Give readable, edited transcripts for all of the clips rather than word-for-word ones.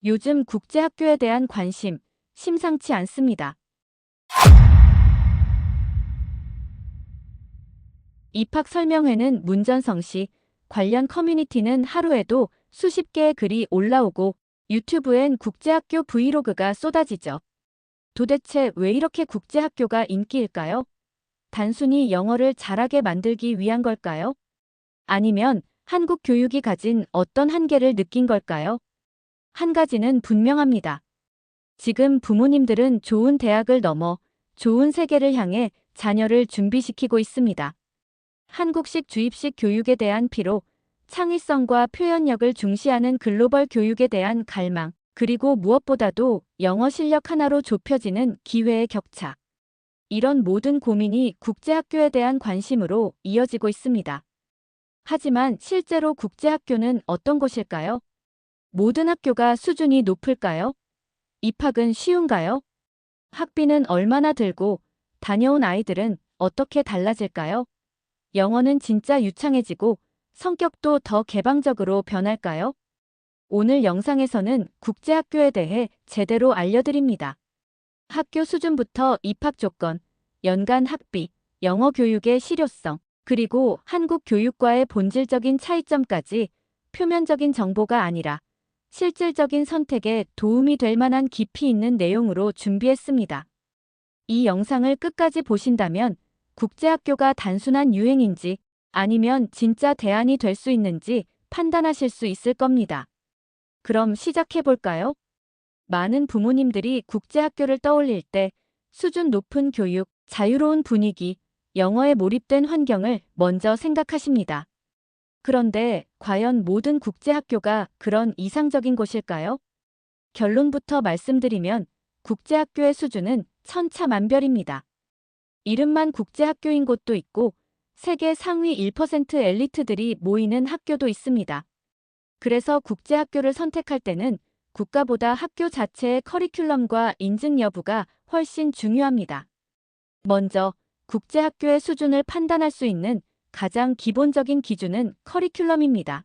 요즘 국제학교에 대한 관심 심상치 않습니다. 입학 설명회는 문전성시, 관련 커뮤니티는 하루에도 수십 개의 글이 올라오고 유튜브엔 국제학교 브이로그가 쏟아지죠. 도대체 왜 이렇게 국제학교가 인기일까요? 단순히 영어를 잘하게 만들기 위한 걸까요? 아니면 한국 교육이 가진 어떤 한계를 느낀 걸까요? 한 가지는 분명합니다. 지금 부모님들은 좋은 대학을 넘어 좋은 세계를 향해 자녀를 준비시키고 있습니다. 한국식 주입식 교육에 대한 피로, 창의성과 표현력을 중시하는 글로벌 교육에 대한 갈망, 그리고 무엇보다도 영어 실력 하나로 좁혀지는 기회의 격차. 이런 모든 고민이 국제학교에 대한 관심으로 이어지고 있습니다. 하지만 실제로 국제학교는 어떤 곳일까요? 모든 학교가 수준이 높을까요? 입학은 쉬운가요? 학비는 얼마나 들고 다녀온 아이들은 어떻게 달라질까요? 영어는 진짜 유창해지고 성격도 더 개방적으로 변할까요? 오늘 영상에서는 국제학교에 대해 제대로 알려드립니다. 학교 수준부터 입학 조건, 연간 학비, 영어 교육의 실효성, 그리고 한국 교육과의 본질적인 차이점까지 표면적인 정보가 아니라 실질적인 선택에 도움이 될 만한 깊이 있는 내용으로 준비했습니다. 이 영상을 끝까지 보신다면 국제학교가 단순한 유행인지 아니면 진짜 대안이 될 수 있는지 판단하실 수 있을 겁니다. 그럼 시작해볼까요? 많은 부모님들이 국제학교를 떠올릴 때 수준 높은 교육, 자유로운 분위기, 영어에 몰입된 환경을 먼저 생각하십니다. 그런데 과연 모든 국제학교가 그런 이상적인 곳일까요? 결론부터 말씀드리면 국제학교의 수준은 천차만별입니다. 이름만 국제학교인 곳도 있고 세계 상위 1% 엘리트들이 모이는 학교도 있습니다. 그래서 국제학교를 선택할 때는 국가보다 학교 자체의 커리큘럼과 인증 여부가 훨씬 중요합니다. 먼저 국제학교의 수준을 판단할 수 있는 가장 기본적인 기준은 커리큘럼입니다.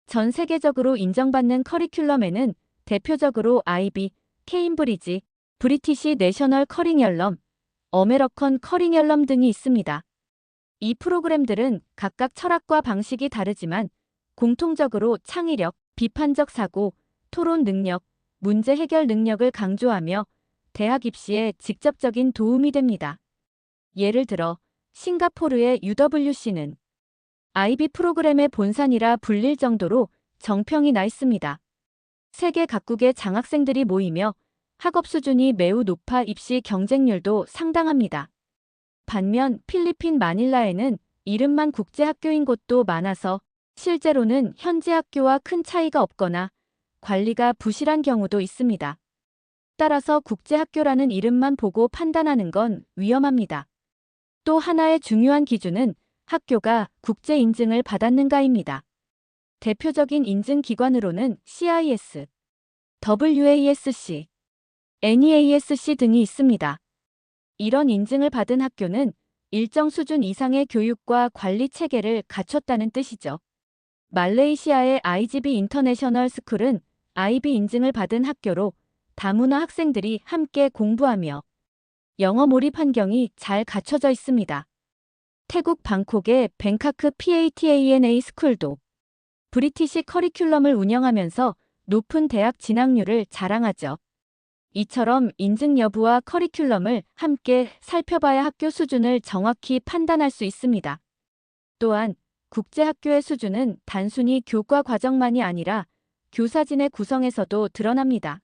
전 세계적으로 인정받는 커리큘럼에는 대표적으로 IB, 케임브리지, 브리티시 내셔널 커리큘럼, 어메리컨 커리큘럼 등이 있습니다. 이 프로그램들은 각각 철학과 방식이 다르지만 공통적으로 창의력, 비판적 사고, 토론 능력, 문제 해결 능력을 강조하며 대학 입시에 직접적인 도움이 됩니다. 예를 들어 싱가포르의 UWC는 IB 프로그램의 본산이라 불릴 정도로 정평이 나 있습니다. 세계 각국의 장학생들이 모이며 학업 수준이 매우 높아 입시 경쟁률도 상당합니다. 반면 필리핀 마닐라에는 이름만 국제학교인 곳도 많아서 실제로는 현지 학교와 큰 차이가 없거나 관리가 부실한 경우도 있습니다. 따라서 국제학교라는 이름만 보고 판단하는 건 위험합니다. 또 하나의 중요한 기준은 학교가 국제 인증을 받았는가입니다. 대표적인 인증 기관으로는 CIS, WASC, NEASC 등이 있습니다. 이런 인증을 받은 학교는 일정 수준 이상의 교육과 관리 체계를 갖췄다는 뜻이죠. 말레이시아의 IGB 인터내셔널 스쿨은 IB 인증을 받은 학교로 다문화 학생들이 함께 공부하며 영어 몰입 환경이 잘 갖춰져 있습니다. 태국 방콕의 뱅카크 PATANA 스쿨도 브리티시 커리큘럼을 운영하면서 높은 대학 진학률을 자랑하죠. 이처럼 인증 여부와 커리큘럼을 함께 살펴봐야 학교 수준을 정확히 판단할 수 있습니다. 또한 국제학교의 수준은 단순히 교과 과정만이 아니라 교사진의 구성에서도 드러납니다.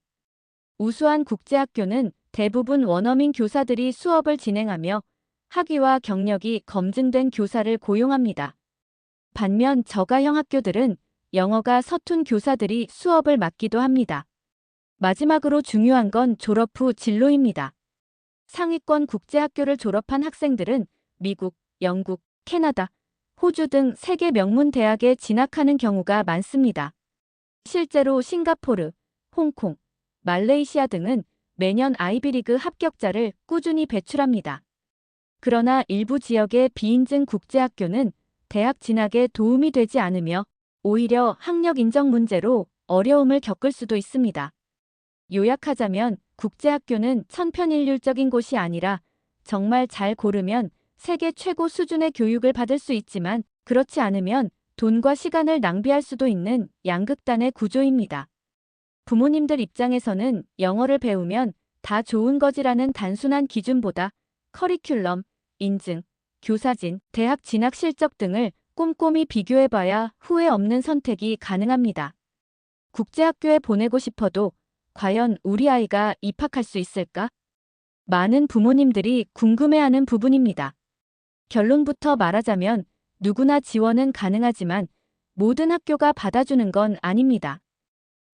우수한 국제학교는 대부분 원어민 교사들이 수업을 진행하며 학위와 경력이 검증된 교사를 고용합니다. 반면 저가형 학교들은 영어가 서툰 교사들이 수업을 맡기도 합니다. 마지막으로 중요한 건 졸업 후 진로입니다. 상위권 국제학교를 졸업한 학생들은 미국, 영국, 캐나다, 호주 등 세계 명문 대학에 진학하는 경우가 많습니다. 실제로 싱가포르, 홍콩, 말레이시아 등은 매년 아이비리그 합격자를 꾸준히 배출합니다. 그러나 일부 지역의 비인증 국제학교는 대학 진학에 도움이 되지 않으며 오히려 학력 인정 문제로 어려움을 겪을 수도 있습니다. 요약하자면 국제학교는 천편일률적인 곳이 아니라 정말 잘 고르면 세계 최고 수준의 교육을 받을 수 있지만 그렇지 않으면 돈과 시간을 낭비할 수도 있는 양극단의 구조입니다. 부모님들 입장에서는 영어를 배우면 다 좋은 거지라는 단순한 기준보다 커리큘럼, 인증, 교사진, 대학 진학 실적 등을 꼼꼼히 비교해봐야 후회 없는 선택이 가능합니다. 국제학교에 보내고 싶어도 과연 우리 아이가 입학할 수 있을까? 많은 부모님들이 궁금해하는 부분입니다. 결론부터 말하자면 누구나 지원은 가능하지만 모든 학교가 받아주는 건 아닙니다.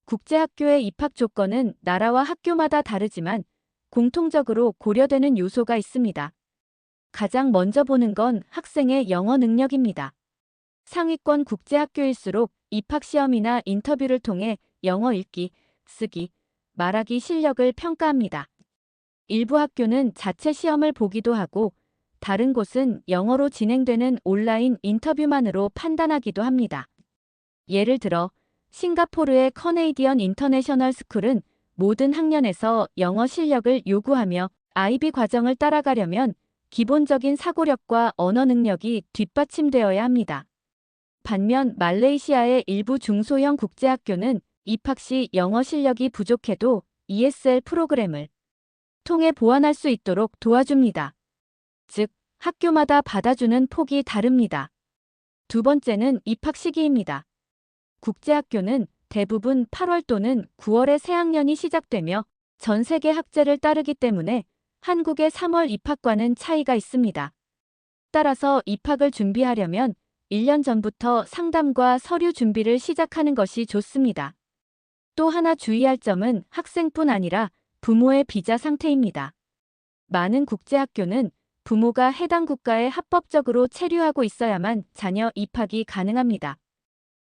국제학교의 입학 조건은 나라와 학교마다 다르지만 공통적으로 고려되는 요소가 있습니다. 가장 먼저 보는 건 학생의 영어 능력입니다. 상위권 국제학교일수록 입학시험이나 인터뷰를 통해 영어 읽기, 쓰기, 말하기 실력을 평가합니다. 일부 학교는 자체 시험을 보기도 하고 다른 곳은 영어로 진행되는 온라인 인터뷰만으로 판단하기도 합니다. 예를 들어 싱가포르의 커네이디언 인터내셔널 스쿨은 모든 학년에서 영어 실력을 요구하며 IB 과정을 따라가려면 기본적인 사고력과 언어 능력이 뒷받침되어야 합니다. 반면 말레이시아의 일부 중소형 국제학교는 입학 시 영어 실력이 부족해도 ESL 프로그램을 통해 보완할 수 있도록 도와줍니다. 즉, 학교마다 받아주는 폭이 다릅니다. 두 번째는 입학 시기입니다. 국제학교는 대부분 8월 또는 9월에 새학년이 시작되며 전 세계 학제를 따르기 때문에 한국의 3월 입학과는 차이가 있습니다. 따라서 입학을 준비하려면 1년 전부터 상담과 서류 준비를 시작하는 것이 좋습니다. 또 하나 주의할 점은 학생뿐 아니라 부모의 비자 상태입니다. 많은 국제학교는 부모가 해당 국가에 합법적으로 체류하고 있어야만 자녀 입학이 가능합니다.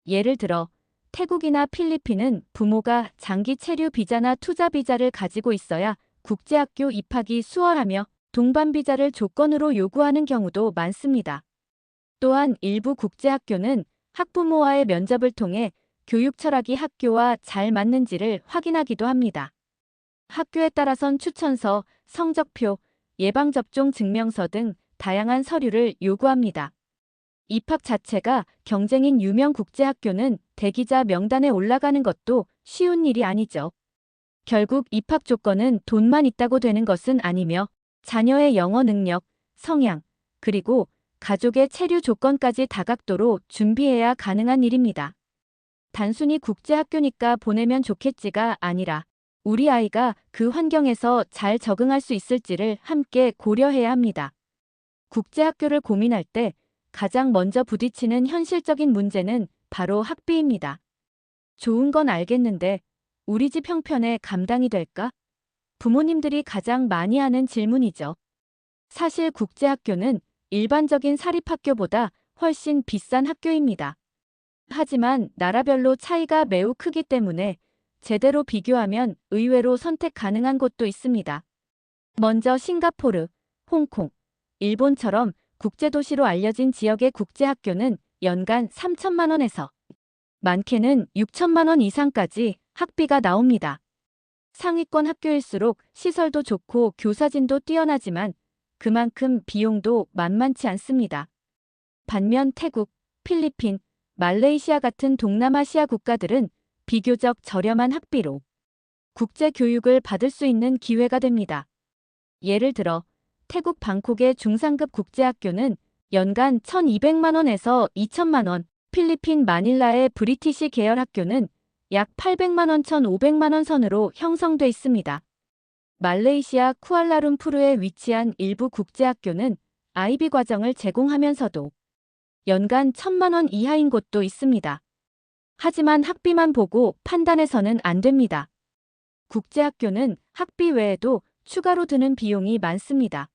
예를 들어 태국이나 필리핀은 부모가 장기 체류 비자나 투자 비자를 가지고 있어야 국제학교 입학이 수월하며 동반 비자를 조건으로 요구하는 경우도 많습니다. 또한 일부 국제학교는 학부모와의 면접을 통해 교육 철학이 학교와 잘 맞는지를 확인하기도 합니다. 학교에 따라선 추천서, 성적표, 예방접종 증명서 등 다양한 서류를 요구합니다. 입학 자체가 경쟁인 유명 국제학교는 대기자 명단에 올라가는 것도 쉬운 일이 아니죠. 결국 입학 조건은 돈만 있다고 되는 것은 아니며 자녀의 영어 능력, 성향, 그리고 가족의 체류 조건까지 다각도로 준비해야 가능한 일입니다. 단순히 국제학교니까 보내면 좋겠지가 아니라 우리 아이가 그 환경에서 잘 적응할 수 있을지를 함께 고려해야 합니다. 국제학교를 고민할 때 가장 먼저 부딪히는 현실적인 문제는 바로 학비입니다. 좋은 건 알겠는데 우리 집 형편에 감당이 될까? 부모님들이 가장 많이 하는 질문이죠. 사실 국제학교는 일반적인 사립학교보다 훨씬 비싼 학교입니다. 하지만 나라별로 차이가 매우 크기 때문에 제대로 비교하면 의외로 선택 가능한 곳도 있습니다. 먼저 싱가포르, 홍콩, 일본처럼 국제도시로 알려진 지역의 국제학교는 연간 3천만 원에서 많게는 6천만 원 이상까지 학비가 나옵니다. 상위권 학교일수록 시설도 좋고 교사진도 뛰어나지만 그만큼 비용도 만만치 않습니다. 반면 태국, 필리핀, 말레이시아 같은 동남아시아 국가들은 비교적 저렴한 학비로 국제교육을 받을 수 있는 기회가 됩니다. 예를 들어 태국 방콕의 중상급 국제학교는 연간 1,200만 원에서 2천만 원, 필리핀 마닐라의 브리티시 계열 학교는 약 800만 원, 1,500만 원 선으로 형성돼 있습니다. 말레이시아 쿠알라룸푸르에 위치한 일부 국제학교는 IB 과정을 제공하면서도 연간 1,000만 원 이하인 곳도 있습니다. 하지만 학비만 보고 판단해서는 안 됩니다. 국제학교는 학비 외에도 추가로 드는 비용이 많습니다.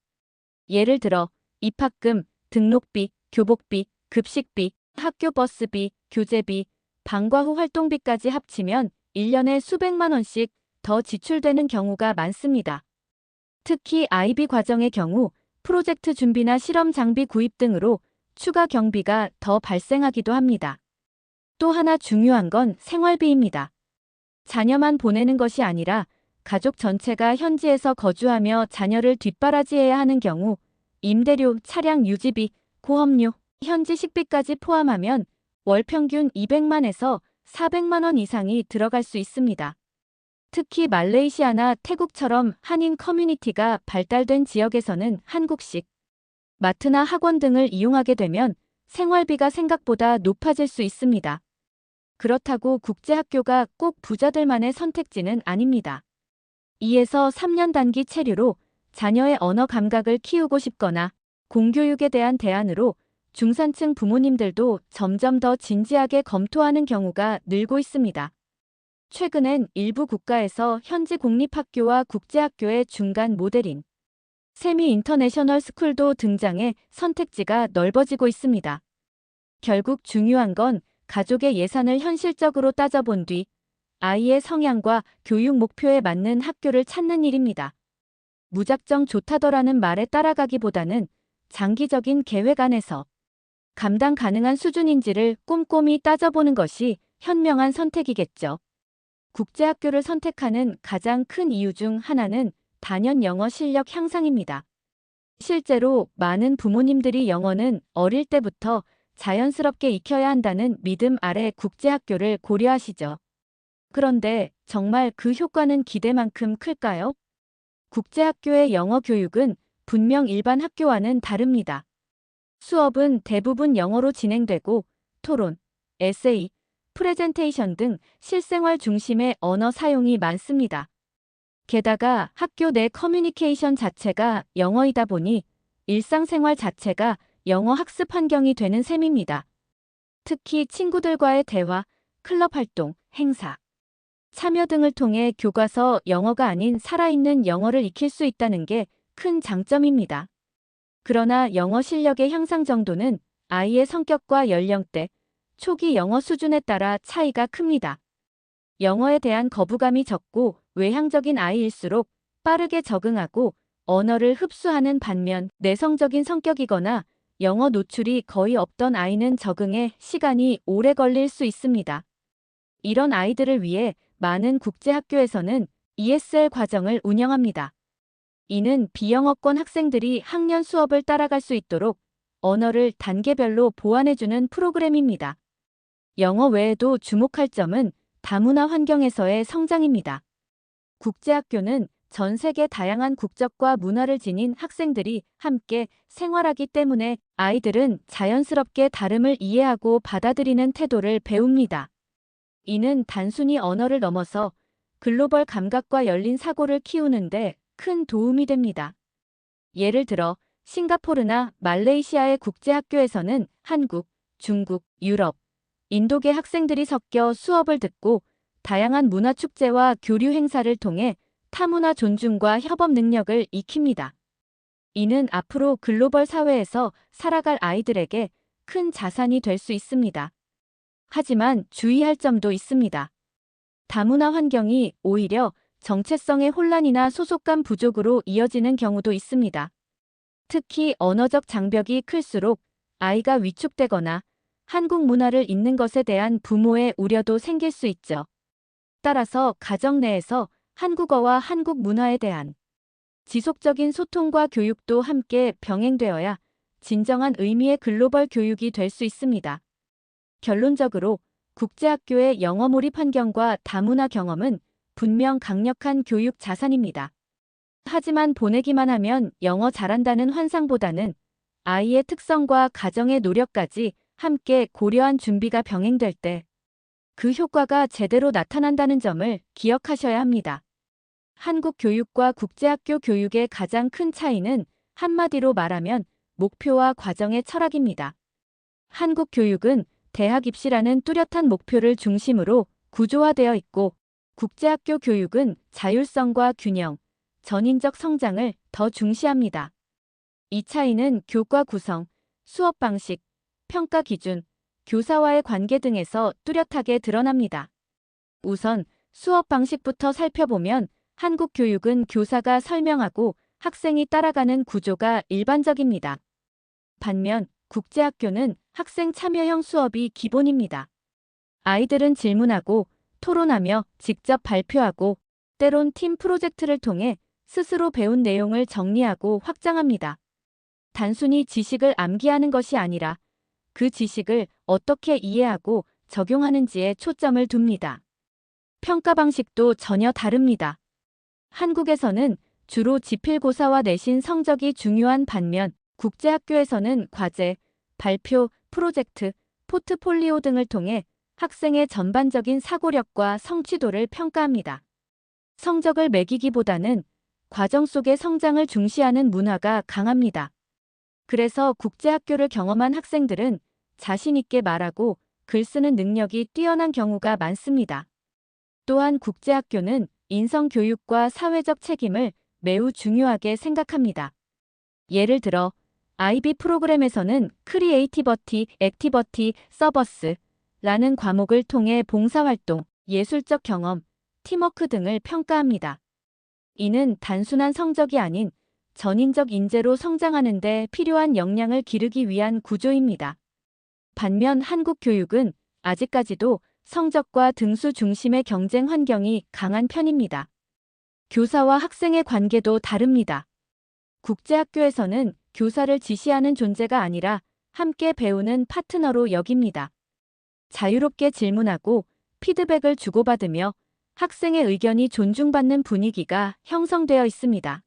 예를 들어 입학금, 등록비, 교복비, 급식비, 학교 버스비, 교재비, 방과 후 활동비까지 합치면 1년에 수백만 원씩 더 지출되는 경우가 많습니다. 특히 IB 과정의 경우 프로젝트 준비나 실험 장비 구입 등으로 추가 경비가 더 발생하기도 합니다. 또 하나 중요한 건 생활비입니다. 자녀만 보내는 것이 아니라 가족 전체가 현지에서 거주하며 자녀를 뒷바라지해야 하는 경우 임대료, 차량 유지비, 보험료, 현지 식비까지 포함하면 월 평균 200만에서 400만 원 이상이 들어갈 수 있습니다. 특히 말레이시아나 태국처럼 한인 커뮤니티가 발달된 지역에서는 한국식 마트나 학원 등을 이용하게 되면 생활비가 생각보다 높아질 수 있습니다. 그렇다고 국제학교가 꼭 부자들만의 선택지는 아닙니다. 2에서 3년 단기 체류로 자녀의 언어 감각을 키우고 싶거나 공교육에 대한 대안으로 중산층 부모님들도 점점 더 진지하게 검토하는 경우가 늘고 있습니다. 최근엔 일부 국가에서 현지 공립학교와 국제학교의 중간 모델인 세미 인터내셔널 스쿨도 등장해 선택지가 넓어지고 있습니다. 결국 중요한 건 가족의 예산을 현실적으로 따져본 뒤 아이의 성향과 교육 목표에 맞는 학교를 찾는 일입니다. 무작정 좋다더라는 말에 따라가기보다는 장기적인 계획 안에서 감당 가능한 수준인지를 꼼꼼히 따져보는 것이 현명한 선택이겠죠. 국제학교를 선택하는 가장 큰 이유 중 하나는 단연 영어 실력 향상입니다. 실제로 많은 부모님들이 영어는 어릴 때부터 자연스럽게 익혀야 한다는 믿음 아래 국제학교를 고려하시죠. 그런데 정말 그 효과는 기대만큼 클까요? 국제학교의 영어 교육은 분명 일반 학교와는 다릅니다. 수업은 대부분 영어로 진행되고 토론, 에세이, 프레젠테이션 등 실생활 중심의 언어 사용이 많습니다. 게다가 학교 내 커뮤니케이션 자체가 영어이다 보니 일상생활 자체가 영어 학습 환경이 되는 셈입니다. 특히 친구들과의 대화, 클럽 활동, 행사, 참여 등을 통해 교과서 영어가 아닌 살아있는 영어를 익힐 수 있다는 게 큰 장점입니다. 그러나 영어 실력의 향상 정도는 아이의 성격과 연령대, 초기 영어 수준에 따라 차이가 큽니다. 영어에 대한 거부감이 적고 외향적인 아이일수록 빠르게 적응하고 언어를 흡수하는 반면 내성적인 성격이거나 영어 노출이 거의 없던 아이는 적응에 시간이 오래 걸릴 수 있습니다. 이런 아이들을 위해 많은 국제학교에서는 ESL 과정을 운영합니다. 이는 비영어권 학생들이 학년 수업을 따라갈 수 있도록 언어를 단계별로 보완해주는 프로그램입니다. 영어 외에도 주목할 점은 다문화 환경에서의 성장입니다. 국제학교는 전 세계 다양한 국적과 문화를 지닌 학생들이 함께 생활하기 때문에 아이들은 자연스럽게 다름을 이해하고 받아들이는 태도를 배웁니다. 이는 단순히 언어를 넘어서 글로벌 감각과 열린 사고를 키우는데 큰 도움이 됩니다. 예를 들어 싱가포르나 말레이시아의 국제학교에서는 한국, 중국, 유럽, 인도계 학생들이 섞여 수업을 듣고 다양한 문화 축제와 교류 행사를 통해 타문화 존중과 협업 능력을 익힙니다. 이는 앞으로 글로벌 사회에서 살아갈 아이들에게 큰 자산이 될 수 있습니다. 하지만 주의할 점도 있습니다. 다문화 환경이 오히려 정체성의 혼란이나 소속감 부족으로 이어지는 경우도 있습니다. 특히 언어적 장벽이 클수록 아이가 위축되거나 한국 문화를 잊는 것에 대한 부모의 우려도 생길 수 있죠. 따라서 가정 내에서 한국어와 한국 문화에 대한 지속적인 소통과 교육도 함께 병행되어야 진정한 의미의 글로벌 교육이 될 수 있습니다. 결론적으로 국제학교의 영어 몰입 환경과 다문화 경험은 분명 강력한 교육 자산입니다. 하지만 보내기만 하면 영어 잘한다는 환상보다는 아이의 특성과 가정의 노력까지 함께 고려한 준비가 병행될 때 그 효과가 제대로 나타난다는 점을 기억하셔야 합니다. 한국 교육과 국제학교 교육의 가장 큰 차이는 한마디로 말하면 목표와 과정의 철학입니다. 한국 교육은 대학 입시라는 뚜렷한 목표를 중심으로 구조화되어 있고 국제학교 교육은 자율성과 균형, 전인적 성장을 더 중시합니다. 이 차이는 교과 구성, 수업 방식, 평가 기준, 교사와의 관계 등에서 뚜렷하게 드러납니다. 우선 수업 방식부터 살펴보면 한국 교육은 교사가 설명하고 학생이 따라가는 구조가 일반적입니다. 반면 국제학교는 학생 참여형 수업이 기본입니다. 아이들은 질문하고 토론하며 직접 발표하고 때론 팀 프로젝트를 통해 스스로 배운 내용을 정리하고 확장합니다. 단순히 지식을 암기하는 것이 아니라 그 지식을 어떻게 이해하고 적용하는지에 초점을 둡니다. 평가 방식도 전혀 다릅니다. 한국에서는 주로 지필고사와 내신 성적이 중요한 반면 국제학교에서는 과제, 발표, 프로젝트, 포트폴리오 등을 통해 학생의 전반적인 사고력과 성취도를 평가합니다. 성적을 매기기보다는 과정 속의 성장을 중시하는 문화가 강합니다. 그래서 국제학교를 경험한 학생들은 자신 있게 말하고 글 쓰는 능력이 뛰어난 경우가 많습니다. 또한 국제학교는 인성교육과 사회적 책임을 매우 중요하게 생각합니다. 예를 들어 IB 프로그램에서는 크리에이티버티, 액티버티, 서버스라는 과목을 통해 봉사활동, 예술적 경험, 팀워크 등을 평가합니다. 이는 단순한 성적이 아닌 전인적 인재로 성장하는 데 필요한 역량을 기르기 위한 구조입니다. 반면 한국 교육은 아직까지도 성적과 등수 중심의 경쟁 환경이 강한 편입니다. 교사와 학생의 관계도 다릅니다. 국제학교에서는 교사를 지시하는 존재가 아니라 함께 배우는 파트너로 여깁니다. 자유롭게 질문하고 피드백을 주고받으며 학생의 의견이 존중받는 분위기가 형성되어 있습니다.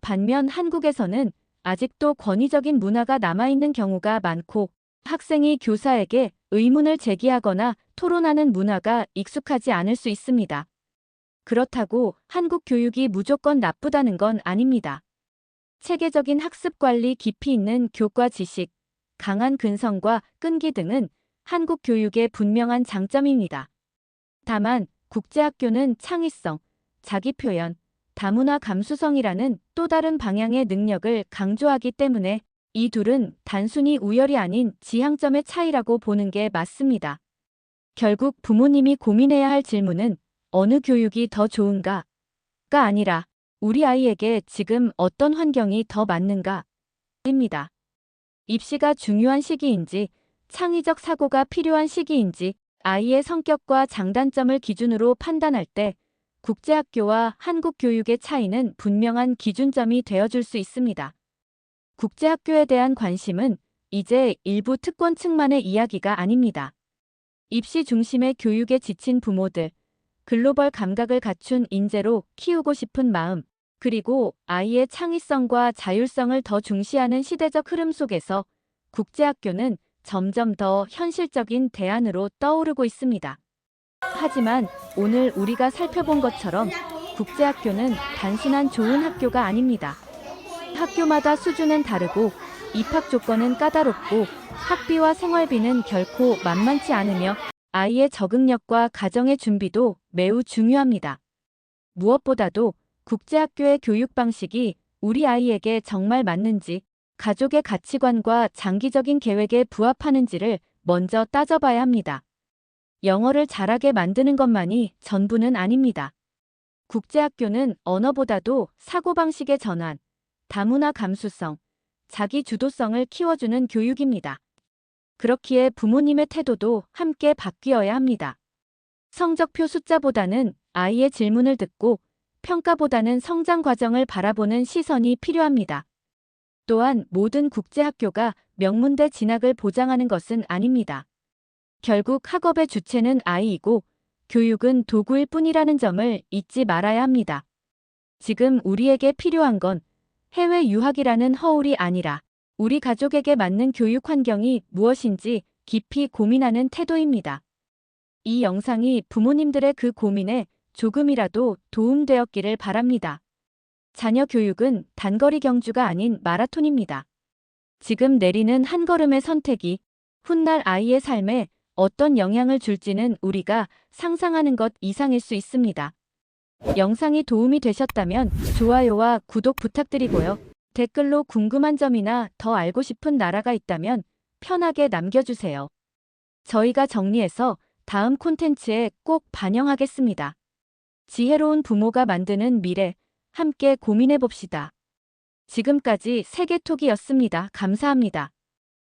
반면 한국에서는 아직도 권위적인 문화가 남아있는 경우가 많고 학생이 교사에게 의문을 제기하거나 토론하는 문화가 익숙하지 않을 수 있습니다. 그렇다고 한국 교육이 무조건 나쁘다는 건 아닙니다. 체계적인 학습 관리, 깊이 있는 교과 지식, 강한 근성과 끈기 등은 한국 교육의 분명한 장점입니다. 다만 국제학교는 창의성, 자기표현, 다문화 감수성이라는 또 다른 방향의 능력을 강조하기 때문에 이 둘은 단순히 우열이 아닌 지향점의 차이라고 보는 게 맞습니다. 결국 부모님이 고민해야 할 질문은 어느 교육이 더 좋은가가 아니라 우리 아이에게 지금 어떤 환경이 더 맞는가입니다. 입시가 중요한 시기인지, 창의적 사고가 필요한 시기인지, 아이의 성격과 장단점을 기준으로 판단할 때 국제학교와 한국 교육의 차이는 분명한 기준점이 되어줄 수 있습니다. 국제학교에 대한 관심은 이제 일부 특권층만의 이야기가 아닙니다. 입시 중심의 교육에 지친 부모들, 글로벌 감각을 갖춘 인재로 키우고 싶은 마음, 그리고 아이의 창의성과 자율성을 더 중시하는 시대적 흐름 속에서 국제학교는 점점 더 현실적인 대안으로 떠오르고 있습니다. 하지만 오늘 우리가 살펴본 것처럼 국제학교는 단순한 좋은 학교가 아닙니다. 학교마다 수준은 다르고 입학 조건은 까다롭고 학비와 생활비는 결코 만만치 않으며 아이의 적응력과 가정의 준비도 매우 중요합니다. 무엇보다도 국제학교의 교육 방식이 우리 아이에게 정말 맞는지, 가족의 가치관과 장기적인 계획에 부합하는지를 먼저 따져봐야 합니다. 영어를 잘하게 만드는 것만이 전부는 아닙니다. 국제학교는 언어보다도 사고방식의 전환, 다문화 감수성, 자기 주도성을 키워주는 교육입니다. 그렇기에 부모님의 태도도 함께 바뀌어야 합니다. 성적표 숫자보다는 아이의 질문을 듣고 평가보다는 성장 과정을 바라보는 시선이 필요합니다. 또한 모든 국제학교가 명문대 진학을 보장하는 것은 아닙니다. 결국 학업의 주체는 아이이고 교육은 도구일 뿐이라는 점을 잊지 말아야 합니다. 지금 우리에게 필요한 건 해외 유학이라는 허울이 아니라 우리 가족에게 맞는 교육 환경이 무엇인지 깊이 고민하는 태도입니다. 이 영상이 부모님들의 그 고민에 조금이라도 도움되었기를 바랍니다. 자녀 교육은 단거리 경주가 아닌 마라톤입니다. 지금 내리는 한 걸음의 선택이 훗날 아이의 삶에 어떤 영향을 줄지는 우리가 상상하는 것 이상일 수 있습니다. 영상이 도움이 되셨다면 좋아요와 구독 부탁드리고요. 댓글로 궁금한 점이나 더 알고 싶은 나라가 있다면 편하게 남겨주세요. 저희가 정리해서 다음 콘텐츠에 꼭 반영하겠습니다. 지혜로운 부모가 만드는 미래, 함께 고민해봅시다. 지금까지 세계톡이었습니다. 감사합니다.